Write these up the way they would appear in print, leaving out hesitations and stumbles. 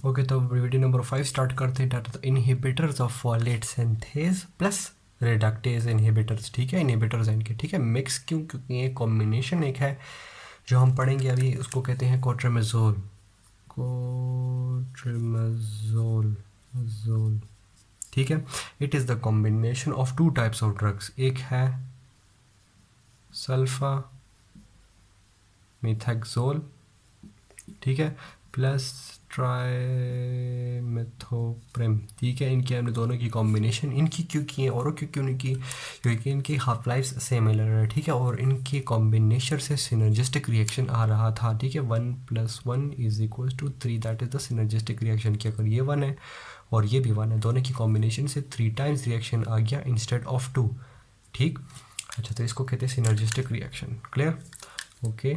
Okay, तो video number 5 start करते हैं। The inhibitors of folate synthase plus reductase inhibitors. ठीक है, इनहिबिटर्स हैं इनके। ठीक है, मिक्स क्यों? क्योंकि ये कॉम्बिनेशन एक है जो हम पढ़ेंगे अभी, उसको कहते हैं कोट्रिमेजोल। कोट्रिमेजोल जोल। ठीक है, it is the combination of two types of drugs. एक है सल्फा मिथैक्सोल, ठीक है, प्लस ट्राइमेथोप्रेम। ठीक है, इनके हमने दोनों की कॉम्बिनेशन इनकी क्यों की है और क्यों नहीं की? क्योंकि इनकी हाफ लाइफ सिमिलर है। ठीक है, और इनके कॉम्बिनेशन से सिनर्जिस्टिक रिएक्शन आ रहा था। ठीक है, 1+1 is equal to 3, that is the synergistic reaction. कि अगर ये 1 है और ये भी 1 है, दोनों की कॉम्बिनेशन से 3 टाइम्स रिएक्शन आ गया इंस्टेड ऑफ 2। ठीक, अच्छा, तो इसको कहते हैं सिनर्जिस्टिक रिएक्शन। क्लियर? ओके,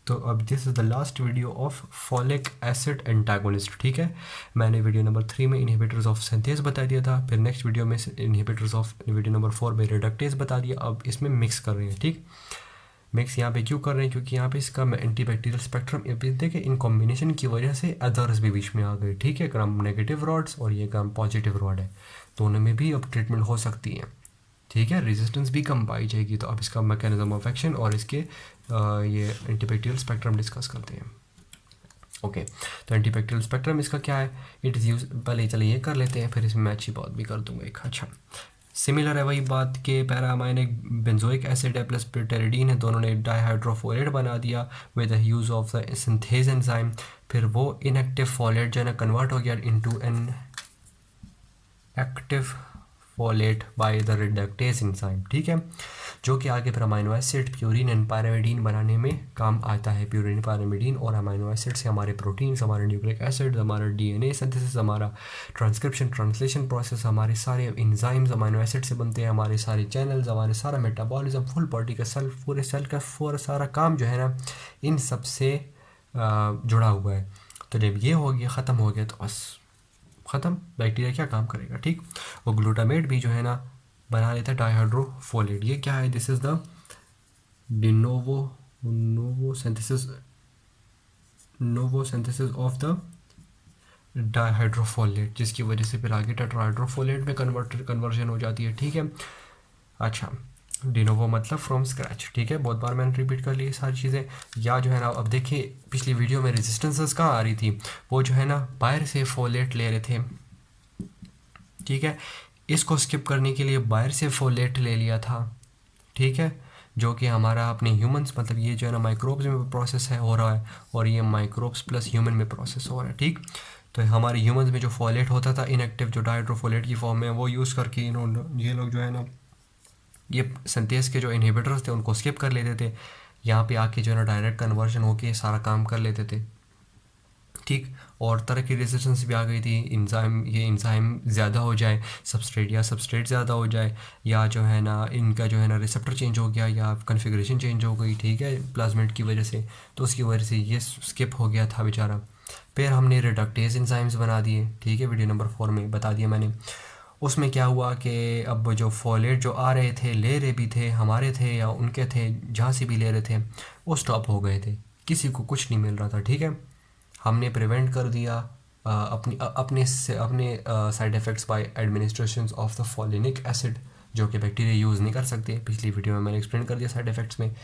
तो अब this is the last video of folic acid antagonist. ठीक है, मैंने वीडियो नंबर 3 में इनहिबिटर्स ऑफ सिंथेज बता दिया था, फिर नेक्स्ट वीडियो में इनहिबिटर्स ऑफ, वीडियो नंबर 4 में रिडक्टेज बता दिया। अब इसमें मिक्स कर रहे हैं। ठीक, मिक्स यहाँ पे क्यों कर रहे हैं? क्योंकि यहाँ पे इसका एंटीबैक्टीरियल स्पेक्ट्रम देखिए, इन कॉम्बिनेशन की वजह से अदर्स भी बीच में आ गए। ठीक है, ग्राम नेगेटिव रॉड्स और ये ग्राम पॉजिटिव रॉड है, दोनों में भी अब ट्रीटमेंट हो सकती है। ठीक है, रेजिस्टेंस भी कम पाई जाएगी। तो अब इसका मैकेनिज्म ऑफ एक्शन और इसके ये एंटीबैक्टीरियल स्पेक्ट्रम डिस्कस करते हैं। ओके, तो एंटीबैक्टीरियल स्पेक्ट्रम इसका क्या है? इट इज़ यूज, पहले चलिए ये कर लेते हैं, फिर इसमें मैं अच्छी बात भी कर दूंगा एक। अच्छा, सिमिलर है वही बात के पैरामाइन एक बेंजोइक एसिड है प्लस पिटेरिडीन है, दोनों ने डाईहाइड्रोफोलेट बना दिया with the use of the synthase enzyme. फिर वो इनएक्टिव फोलेट जो है ना कन्वर्ट हो गया into an active folate by the reductase enzyme. ठीक है, जो कि आगे फिर amino acid purine and pyrimidine बनाने में काम आता है। प्यूरिन, पायरामिडीन और अमाइनो एसिड से हमारे प्रोटीन्स, हमारे न्यूक्लिक एसिड, हमारा डीएनए सिंथेसिस, हमारा ट्रांसक्रिप्शन ट्रांसलेशन प्रोसेस, हमारे सारे एंजाइम्स अमाइनो एसिड से बनते हैं, हमारे सारे चैनल्स, हमारे सारा मेटाबॉलिज्म, फुल बॉडी का सेल, पूरे सेल का पूरा सारा काम जो है ना इन सब से जुड़ा हुआ है। तो जब ये हो गया, ख़त्म हो गया, तो बस ख़त्म। बैक्टीरिया क्या काम करेगा? ठीक, वो ग्लूटामेट भी जो है ना बना लेता है डाईहाइड्रोफोलेट। ये क्या है? This is the novo synthesis of the dihydrofolate, जिसकी वजह से फिर आगे टेट्राहाइड्रोफोलेट में कन्वर्जन हो जाती है। ठीक है, अच्छा, डिनोवो मतलब फ्रॉम स्क्रैच। ठीक है, बहुत बार मैंने रिपीट कर ली सारी चीज़ें। या जो है ना, अब देखिए पिछली वीडियो में रेजिस्टेंसेस कहाँ आ रही थी? वो जो है ना बाहर से फोलेट ले रहे थे। ठीक है, इसको स्किप करने के लिए बाहर से फोलेट ले लिया था। ठीक है, जो कि हमारा अपने ह्यूमंस, मतलब ये जो है ना माइक्रोब्स में प्रोसेस है हो रहा है, और ये माइक्रोब्स प्लस ह्यूमन में प्रोसेस हो रहा है। ठीक, तो हमारे ह्यूमंस में जो फोलेट होता था इनएक्टिव, जो डाइहाइड्रोफोलेट की फॉर्म में, वो यूज़ करके इन्होंने, ये लोग जो है ना, ये सिंथेज के जो इनहिबिटर्स थे उनको स्किप कर लेते थे। यहाँ पे आके जो है ना डायरेक्ट कन्वर्जन होके सारा काम कर लेते थे। ठीक, और तरह की रेजिस्टेंस भी आ गई थी। इंजाइम ज़्यादा हो जाए, सबस्ट्रेट ज़्यादा हो जाए, या जो है ना इनका जो है ना रिसेप्टर चेंज हो गया, या कन्फिग्रेशन चेंज हो गई। ठीक है, प्लाज्मिड की वजह से, तो उसकी वजह से ये स्किप हो गया था बेचारा। फिर हमने रिडक्टेज एंजाइम्स बना दिए। ठीक है, वीडियो नंबर 4 में बता दिया मैंने। उसमें क्या हुआ कि अब जो फोलेट जो आ रहे थे, ले रहे भी थे, हमारे थे या उनके थे, जहाँ से भी ले रहे थे, वो स्टॉप हो गए थे, किसी को कुछ नहीं मिल रहा था। ठीक है, हमने प्रिवेंट कर दिया अपने side effects by administration of the folinic acid, जो कि बैक्टीरिया यूज़ नहीं कर सकते। पिछली वीडियो में मैंने एक्सप्लेन कर दिया साइड इफ़ेक्ट्स में।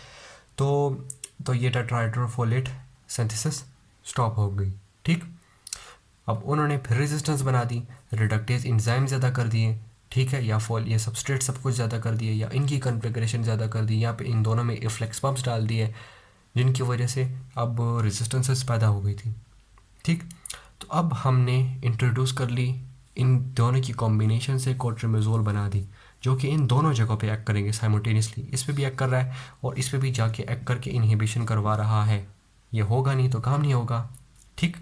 तो ये टेट्राहाइड्रोफोलेट सिंथेसिस स्टॉप हो गई। ठीक, अब उन्होंने फिर रेजिस्टेंस बना दी, रिडक्टेज एंजाइम ज़्यादा कर दिए। ठीक है, या ये सबस्ट्रेट सब कुछ ज़्यादा कर दिए, या इनकी कॉन्फ़िगरेशन ज़्यादा कर दी, या पे इन दोनों में इफ्लेक्स पम्प्स डाल दिए, जिनकी वजह से अब रेजिस्टेंसेस पैदा हो गई थी। ठीक, तो अब हमने इंट्रोड्यूस कर ली इन दोनों की कॉम्बिनेशन से कोट्रिमेजोल बना दी, जो कि इन दोनों जगहों पे एक्ट करेंगे साइमल्टेनियसली। इस पे भी एक्ट कर रहा है और इस पे भी जाके एक्ट करके इनहिबिशन करवा रहा है। ये होगा नहीं तो काम नहीं होगा। ठीक,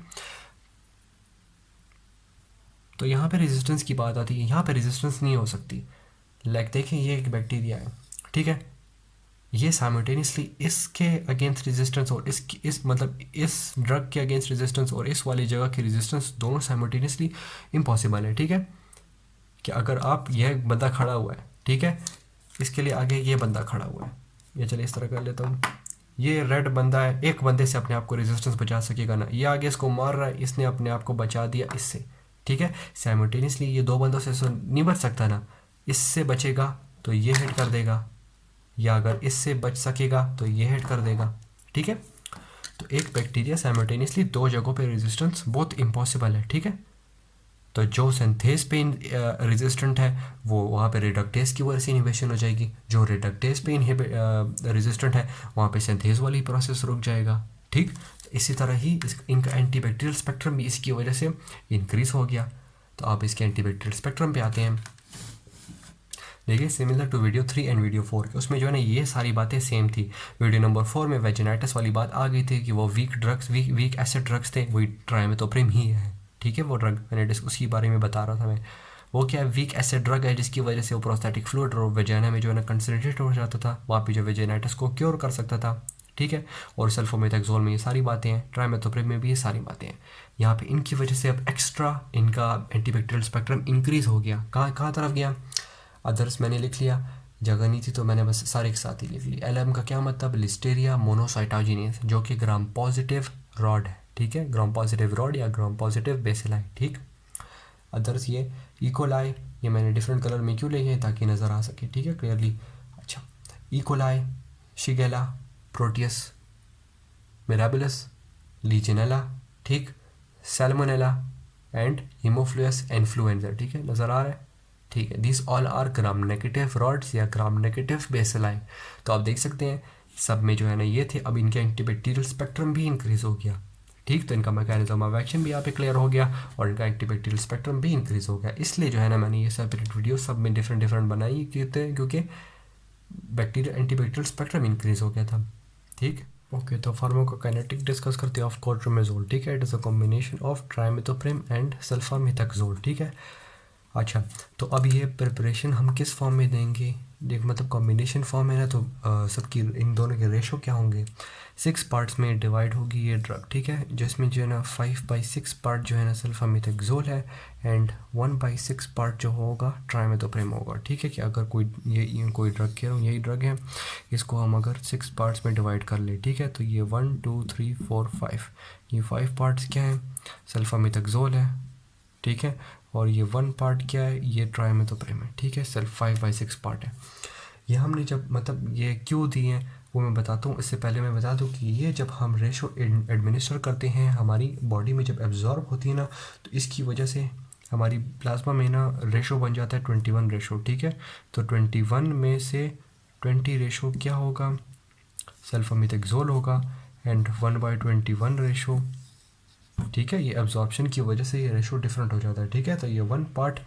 तो यहाँ पे रेजिस्टेंस की बात आती है। यहाँ पे रेजिस्टेंस नहीं हो सकती। लाइक देखिए, ये एक बैक्टीरिया है। ठीक है, ये साइमल्टेनियसली इसके अगेंस्ट रेजिस्टेंस और इस मतलब इस ड्रग के अगेंस्ट रेजिस्टेंस और इस वाली जगह की रेजिस्टेंस दोनों साइमल्टेनियसली इम्पॉसिबल है। ठीक है, कि अगर आप, यह बंदा खड़ा हुआ है, ठीक है, इसके लिए आगे ये बंदा खड़ा हुआ है, ये चलिए इस तरह कर लेता हूँ, ये रेड बंदा है, एक बंदे से अपने आप को रेजिस्टेंस बचा सकेगा ना, ये आगे इसको मार रहा है, इसने अपने आप को बचा दिया इससे, ठीक है। साइमल्टेनियसली ये दो बंदों से नहीं बच सकता ना, इससे बचेगा तो ये हिट कर देगा, या अगर इससे बच सकेगा तो ये हिट कर देगा, ठीक है। तो एक बैक्टीरिया साइमल्टेनियसली दो जगहों पे रेजिस्टेंस बहुत इम्पॉसिबल है, ठीक है। तो जो सिंथेस पे रेजिस्टेंट है वो वहाँ पे रिडक्टेस की वजह से इनहिबिशन हो जाएगी, जो रिडक्टेस पे रेजिस्टेंट है वहाँ पे सिंथेस वाली प्रोसेस रुक जाएगा, ठीक। तो इसी तरह ही इनका एंटीबैक्टीरियल स्पेक्ट्रम भी इसकी वजह से इंक्रीज हो गया। तो आप इसके एंटीबैक्टीरियल स्पेक्ट्रम पे आते हैं। देखिए similar to video 3 and video 4 के, उसमें जो है ना ये सारी बातें सेम थी। वीडियो नंबर 4 में वेजिनाइटिस वाली बात आ गई थी कि वो वीक एसिड ड्रग्स थे, वही ट्राइमेथोप्रिम ही है, ठीक है। वो ड्रग मैंने उसकी बारे में बता रहा था मैं, वो क्या है, वीक एसिड ड्रग है जिसकी वजह से वो प्रोस्थेटिक फ्लूइड और वेजाइना में जो है ना कंसनट्रेट हो जाता था, वहाँ पे जो वेजिनाइटिस को क्योर कर सकता था, ठीक है। और सल्फोमेथाक्सोल में ये सारी बातें हैं, ट्राइमेथोप्रिम में भी ये सारी बातें हैं। यहाँ पे इनकी वजह से अब एक्स्ट्रा इनका एंटीबैक्टीरियल स्पेक्ट्रम इंक्रीज हो गया। कहाँ तरफ गया, अदर्स मैंने लिख लिया, जगह नहीं थी तो मैंने बस सारे एक साथ ही लिख लिया। एलएम का क्या मतलब, लिस्टेरिया मोनोसाइटोजिनेस, जो कि ग्राम पॉजिटिव रॉड है, ठीक है, ग्राम पॉजिटिव रॉड या ग्राम पॉजिटिव बेसिलाई, ठीक। अदर्स ये इकोलाई, ये मैंने डिफरेंट कलर में क्यों लिखे हैं ताकि नज़र आ सके, ठीक है, क्लियरली। अच्छा, इकोलाई, शिगेला, प्रोटियस, मिराबिलस, लीजेनेला, ठीक, सैल्मोनेला एंड हीमोफ्लुअस इन्फ्लुएंजा, ठीक है, नज़र आ रहा है, ठीक है। This all are gram negative rods या ग्राम नेगेटिव बेसिलाई। तो आप देख सकते हैं सब में जो है ना ये थे, अब इनके एंटीबैक्टीरियल स्पेक्ट्रम भी इंक्रीज हो गया, ठीक। तो इनका मैकेनिज्म ऑफ एक्शन भी यहाँ पे क्लियर हो गया और इनका एंटीबैक्टीरियल स्पेक्ट्रम भी इंक्रीज हो गया। इसलिए जो है ना मैंने ये सेपरेट वीडियो सब में डिफरेंट बनाई क्योंकि बैक्टीरिया एंटीबैक्टीरियल स्पेक्ट्रम इंक्रीज हो गया था, ठीक। ओके, तो फार्माकोकाइनेटिक डिस्कस करते हैं ऑफ क्लोट्रिमेजोल, ठीक है। It is a combination of trimethoprim and sulfamethoxazole, ठीक है। अच्छा, तो अब ये प्रिपरेशन हम किस फॉर्म में देंगे, देख मतलब कॉम्बिनेशन फॉर्म है ना, तो सबकी इन दोनों के रेशो क्या होंगे, 6 पार्ट्स में डिवाइड होगी ये ड्रग, ठीक है, जिसमें जो है ना 5/6 पार्ट जो है ना सल्फामेथाक्सोल है एंड 1/6 पार्ट जो होगा ट्राइमेथोप्रिम होगा, ठीक है। कि अगर कोई ड्रग कह रहा हूँ यही ड्रग है, इसको हम अगर 6 पार्ट्स में डिवाइड कर ले, ठीक है, तो ये 1 2 3 4 5, ये 5 पार्ट्स क्या हैं, सल्फामेथाक्सोल है, ठीक है। और ये 1 पार्ट क्या है, ये ट्राइमेथोप्रिम है, ठीक है, सिर्फ 5/6 पार्ट है। ये हमने जब मतलब ये क्यों दिए हैं वो मैं बताता हूँ। इससे पहले मैं बता दूँ कि ये जब हम रेशो एडमिनिस्टर करते हैं हमारी बॉडी में, जब एब्जॉर्ब होती है ना, तो इसकी वजह से हमारी प्लाज्मा में ना रेशो बन जाता है 21 रेशो, ठीक है। तो 21 में से 20 रेशो क्या होगा, सल्फामेथाक्सोल होगा एंड 1/21 रेशो, ठीक है। ये एब्जॉर्प्शन की वजह से ये रेशो डिफरेंट हो जाता है, ठीक है। तो ये 1 पार्ट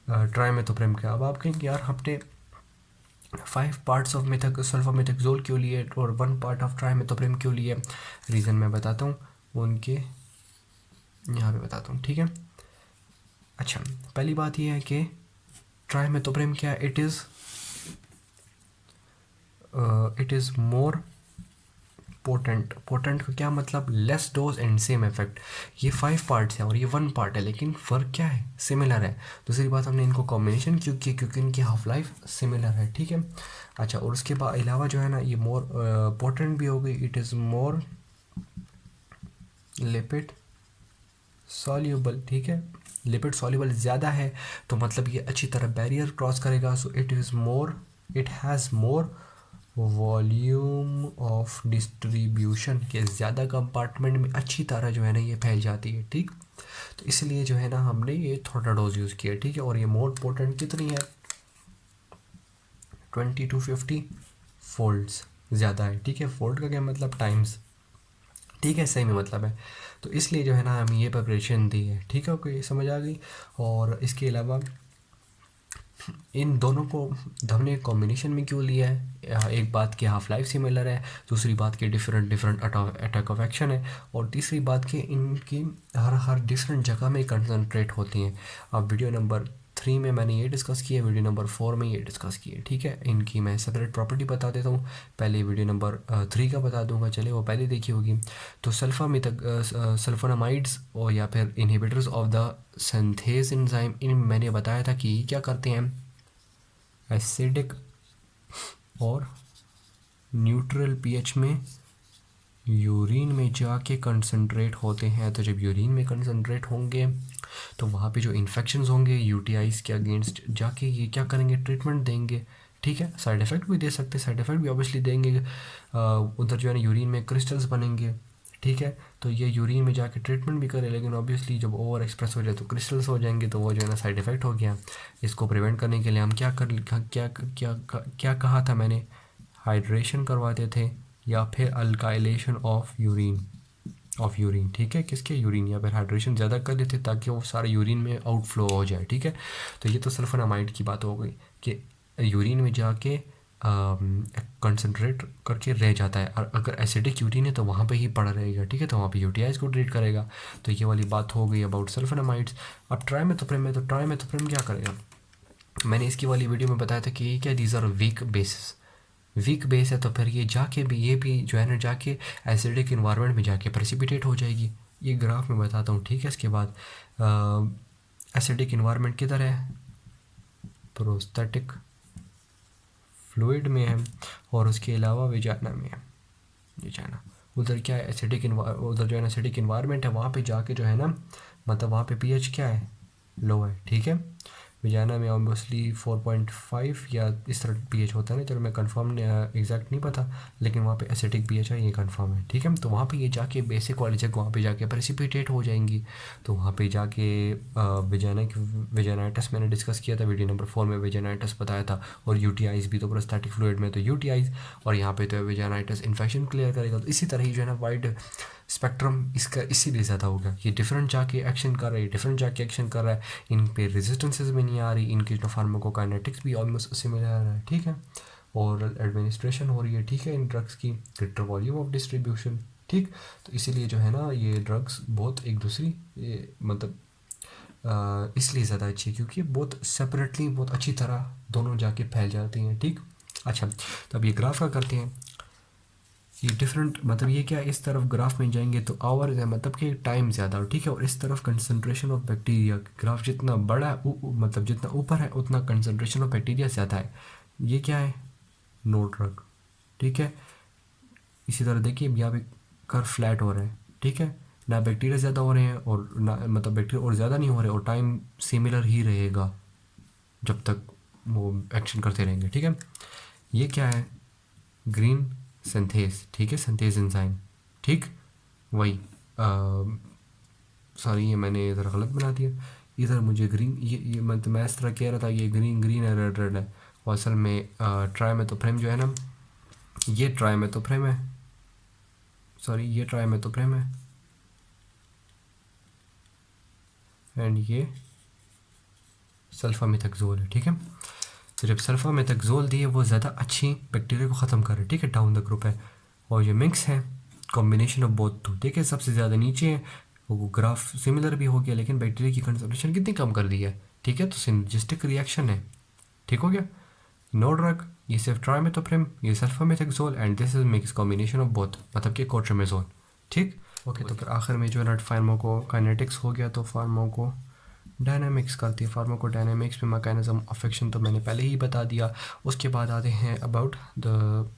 ट्राइमेथोप्रिम का। अब आप कहेंगे यार हमने 5 पार्ट्स ऑफ सल्फामेथाक्सोल क्यों लिए और 1 पार्ट ऑफ ट्राइमेथोप्रिम क्यों लिए, रीज़न मैं बताता हूँ उनके, यहाँ पे बताता हूँ, ठीक है। अच्छा, पहली बात ये है कि ट्राइमेथोप्रिम क्या, इट इज़ मोर पोटेंट का क्या मतलब, less dose and same effect. ये 5 पार्ट्स हैं और ये 1 पार्ट है, लेकिन फ़र्क क्या है, सिमिलर है। दूसरी बात, हमने इनको कॉम्बिनेशन क्यों किया, क्योंकि इनकी हाफ लाइफ सिमिलर है, ठीक है। अच्छा, और उसके बाद अलावा जो है ना ये मोर पोटेंट भी हो गई, it is more lipid soluble, ठीक है। लिपिड सॉल्यूबल ज़्यादा है तो मतलब ये अच्छी तरह बैरियर क्रॉस करेगा, so it has more volume of distribution, के ज़्यादा कंपार्टमेंट में अच्छी तरह जो है ना ये फैल जाती है, ठीक। तो इसलिए जो है ना हमने ये थोड़ा डोज यूज़ किया, ठीक है। और ये मोर पोटेंट कितनी है, 20 to 50 फोल्ड्स ज़्यादा है, ठीक है। फोल्ड का क्या मतलब, टाइम्स, ठीक है, सही में मतलब है। तो इसलिए जो है ना हम ये प्रिपरेशन दी है, ठीक है। ओके, समझ आ गई। और इसके अलावा इन दोनों को हमने कॉम्बिनेशन में क्यों लिया है, एक बात की हाफ लाइफ सिमिलर है, दूसरी बात की डिफरेंट अटैक ऑफ एक्शन है, और तीसरी बात की इनकी हर डिफरेंट जगह में कंसंट्रेट होती हैं। अब वीडियो नंबर 3 में मैंने ये डिस्कस किया, वीडियो नंबर 4 में ये डिस्कस किए, ठीक है। इनकी मैं सेपरेट प्रॉपर्टी बता देता हूँ। पहले वीडियो नंबर 3 का बता दूंगा, चले वो पहले देखी होगी। तो सल्फोनामाइड्स और या फिर inhibitors of the synthase enzyme, इन मैंने बताया था कि क्या करते हैं, एसिडिक और न्यूट्रल पीएच में यूरिन में जाके कंसंट्रेट होते हैं। तो जब यूरिन में कंसंट्रेट होंगे तो वहाँ पे जो इन्फेक्शंस होंगे यूटीआईज़ के अगेंस्ट जाके ये क्या करेंगे, ट्रीटमेंट देंगे। ठीक है, साइड इफ़ेक्ट भी दे सकते हैं, साइड इफ़ेक्ट भी ऑब्वियसली देंगे। उधर जो है ना यूरिन में क्रिस्टल्स बनेंगे। ठीक है, तो ये यूरिन में जाके ट्रीटमेंट भी करे, लेकिन ऑब्वियसली जब ओवर एक्सप्रेस हो जाए तो क्रिस्टल्स हो जाएंगे, तो वो जो है ना साइड इफ़ेक्ट हो गया। इसको प्रिवेंट करने के लिए हम क्या कहा था मैंने, हाइड्रेशन करवाते थे या फिर अल्काइलेशन ऑफ यूरिन। ठीक है, किसके, यूरिन, या फिर हाइड्रेशन ज़्यादा कर देते ताकि वो सारा यूरिन में आउटफ्लो हो जाए। ठीक है, तो ये तो सल्फोनामाइड की बात हो गई कि यूरिन में जाके कंसंट्रेट करके रह जाता है, और अगर एसिडिक यूरिन है तो वहाँ पे ही पड़ा रहेगा। ठीक है, तो वहाँ पे यूटीआईज़ को ट्रीट करेगा। तो ये वाली बात हो गई अबाउट सल्फोनामाइड्स। अब ट्राइमेथोप्रेम क्या करेगा, मैंने इसकी वाली वीडियो में बताया था कि ये क्या, दीज आर वीक बेस है, तो फिर ये जाके भी, ये भी जो है ना जाके एसिडिक इन्वायरमेंट में जाके प्रेसिपिटेट हो जाएगी। ये ग्राफ में बताता हूँ। ठीक है, इसके बाद एसिडिक इन्वायरमेंट किधर है, प्रोस्टेटिक फ्लूइड में है, और उसके अलावा वेजाना में है। वेजाना उधर क्या है, उधर जो है ना एसिडिक इन्वायरमेंट है, वहाँ पे जाके जो है ना, मतलब वहाँ पे पीएच क्या है, लो है। ठीक है, विजाना में ऑब्वियसली 4.5 या इस तरह पीएच होता है ना, चलो मैं कंफर्म एग्जैक्ट नहीं पता, लेकिन वहाँ पे एसिडिक पीएच है, ये कंफर्म है। ठीक है, तो वहाँ पे ये जाके बेसिक वाली जगह वहाँ पे जाके प्रेसिपिटेट हो जाएंगी। तो वहाँ पे जाके वेजानाइटिस मैंने डिस्कस किया था वीडियो नंबर 4 में, वेजानाइटिस बताया था, और यूटीआईज़ भी, तो प्रोस्टैटिक फ्लूइड में तो यूटीआईज़, और यहाँ पे तो वेजानाइटिस इन्फेक्शन क्लियर करेगा। तो इसी तरह ही जो है ना वाइड स्पेक्ट्रम इसका इसीलिए ज़्यादा होगा, ये डिफरेंट जाके एक्शन कर रहा है, इन पे रेजिस्टेंसेस भी नहीं आ रही, इनकी जो फार्माकोकाइनेटिक्स भी ऑलमोस्ट सिमिलर है। ठीक है, और एडमिनिस्ट्रेशन हो रही है। ठीक है, इन ड्रग्स की ग्रेटर वॉल्यूम ऑफ डिस्ट्रीब्यूशन। ठीक, तो इसीलिए जो है ना ये ड्रग्स बहुत एक दूसरी मतलब इसलिए ज़्यादा अच्छी है क्योंकि बहुत सेपरेटली बहुत अच्छी तरह दोनों जाके फैल जाती हैं। ठीक, अच्छा, तो अब ये ग्राफ का करते हैं। ये डिफरेंट मतलब ये क्या, इस तरफ ग्राफ में जाएंगे तो आवर्स है, मतलब कि टाइम ज़्यादा हो। ठीक है, और इस तरफ कंसंट्रेशन ऑफ बैक्टीरिया, ग्राफ जितना बड़ा है मतलब जितना ऊपर है उतना कंसंट्रेशन ऑफ बैक्टीरिया ज़्यादा है। ये क्या है, नो ड्रग। ठीक है, इसी तरह देखिए यहाँ पे कर्व फ्लैट हो रहा है। ठीक है, ना बैक्टीरिया ज़्यादा हो रहे हैं और ना मतलब बैक्टीरिया और ज़्यादा नहीं हो रहे, और टाइम सिमिलर ही रहेगा जब तक वो एक्शन करते रहेंगे। ठीक है, ये क्या है, ग्रीन सिंथेस। ठीक है, सिंथेस एंजाइम। ठीक, वही सॉरी ये मैंने इधर गलत बना दिया, इधर मुझे ग्रीन, ये मतलब मैं इस तरह कह रहा था ये ग्रीन ग्रीन है, रेड रेड है, और असल में ट्राइमेथोप्रेम जो है ना, ये ट्राइमेथोप्रेम है, सॉरी ये ट्राइमेथोप्रेम है, एंड ये सल्फामेथाक्सोल है। ठीक है, तो जब सल्फामेथाक्सोल दिए वो ज़्यादा अच्छी बैक्टीरिया को ख़त्म कर रहे। ठीक है, डाउन द ग्रुप है, और ये मिक्स है, कॉम्बिनेशन ऑफ बोथ टू। देखिए सबसे ज़्यादा नीचे है, वो ग्राफ सिमिलर भी हो गया, लेकिन बैक्टीरिया की कंसंट्रेशन कितनी कम कर दी है। ठीक है, तो सिनर्जिस्टिक रिएक्शन है। ठीक हो गया, नो ड्रग, ये सिर्फ ट्राइमेथोप्रेम, ये sulfamethoxazole, and this is mix combination of both, मतलब कि कोट्रामेज़ोल। ठीक, ओके, तो फिर आखिर में जो है ना फार्माकोकाइनेटिक्स हो गया, तो फार्माको डायनामिक्स करती है। फार्माकोडायनामिक्स में मैकेनिज्म ऑफ एक्शन तो मैंने पहले ही बता दिया। उसके बाद आते हैं अबाउट द,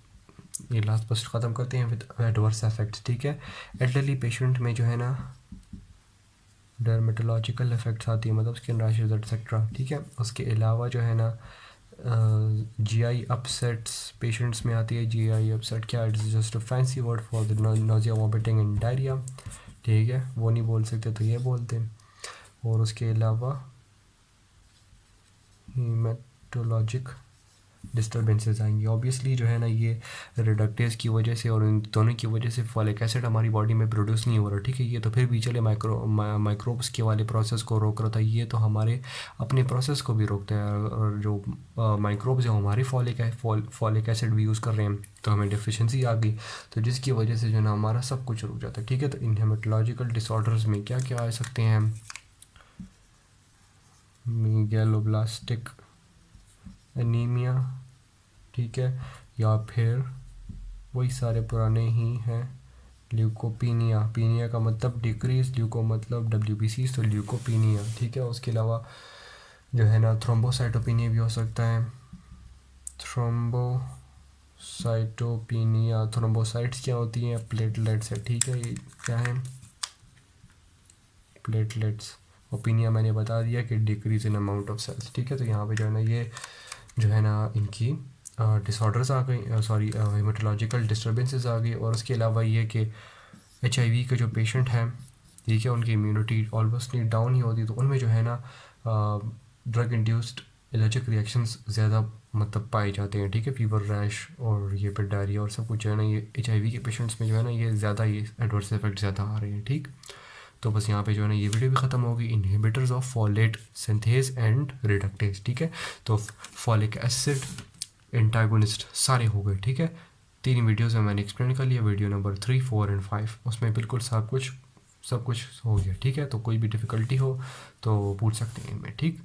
ये लास्ट फर्स्ट ख़त्म करते हैं विद एडवर्स इफेक्ट्स। ठीक है, एल्डरली पेशेंट में जो है ना डर्मेटोलॉजिकल इफेक्ट्स आती है, मतलब स्किन रैशेज एक्सेट्रा। ठीक है, उसके अलावा जो है ना जीआई अपसेट्स पेशेंट्स में आती है। जीआई अपसेट क्या, it's just a fancy word for the nausea, vomiting and diarrhoea. ठीक है, वो नहीं बोल सकते तो ये बोलते हैं। और उसके अलावा हीमेटोलॉजिक डिस्टर्बेंसेस आएंगी। ऑब्वियसली जो है ना ये रिडक्टेज की वजह से और इन दोनों की वजह से फॉलिक एसिड हमारी बॉडी में प्रोड्यूस नहीं हो रहा। ठीक है, ये तो फिर भी चले माइक्रोब्स के वाले प्रोसेस को रोक रहा था, ये तो हमारे अपने प्रोसेस को भी रोकता है। और जो माइक्रोब्स हैं हमारे फॉलिक एसिड भी यूज़ कर रहे हैं, तो हमें डिफिशेंसी आ गई, तो जिसकी वजह से जो है ना हमारा सब कुछ रुक जाता है। ठीक है, तो इन हेमेटोलॉजिकल डिसऑर्डर्स में क्या क्या आ सकते हैं, मेगैलोब्लास्टिक एनीमिया। ठीक है, या फिर वही सारे पुराने ही हैं, ल्यूकोपीनिया। पीनिया का मतलब डिक्रीज, ल्यूको मतलब WBC, तो ल्यूकोपीनिया। ठीक है, उसके अलावा जो है ना थ्रोम्बोसाइटोपिनिया भी हो सकता है, थ्रोम्बो साइटोपिनिया, थ्रोम्बोसाइट्स क्या होती हैं? प्लेटलेट्स है, ठीक है। ये क्या है? प्लेटलेट्स। ओपिनिया मैंने बता दिया कि decrease in amount of cells, ठीक है। तो यहाँ पे जो है ना ये जो है ना इनकी डिसऑर्डर्स आ गई, सॉरी हेमेटोलॉजिकल डिस्टर्बेंसेस आ गई। और उसके अलावा ये कि HIV के जो पेशेंट हैं, ठीक है, उनकी इम्यूनिटी ऑलमोस्टली डाउन ही होती है, तो उनमें जो है ना ड्रग इंड्यूस्ड एलर्जिक रिएक्शंस ज़्यादा मतलब पाए जाते हैं, ठीक है। फीवर, रैश और ये फिर डायरिया और सब कुछ जो है ना ये HIV के पेशेंट्स में जो है ना ये ज़्यादा ये एडवर्स इफेक्ट ज़्यादा आ रहे हैं, ठीक। तो बस यहाँ पे जो है ना ये वीडियो भी ख़त्म होगी। Inhibitors of folate synthase and reductase, ठीक है। तो फॉलिक एसिड एंटागोनिस्ट सारे हो गए, ठीक है। 3 वीडियोज़ में मैंने एक्सप्लेन कर लिया, वीडियो नंबर 3, 4 एंड 5, उसमें बिल्कुल सब कुछ हो गया, ठीक है। तो कोई भी डिफ़िकल्टी हो तो पूछ सकते हैं इनमें, ठीक।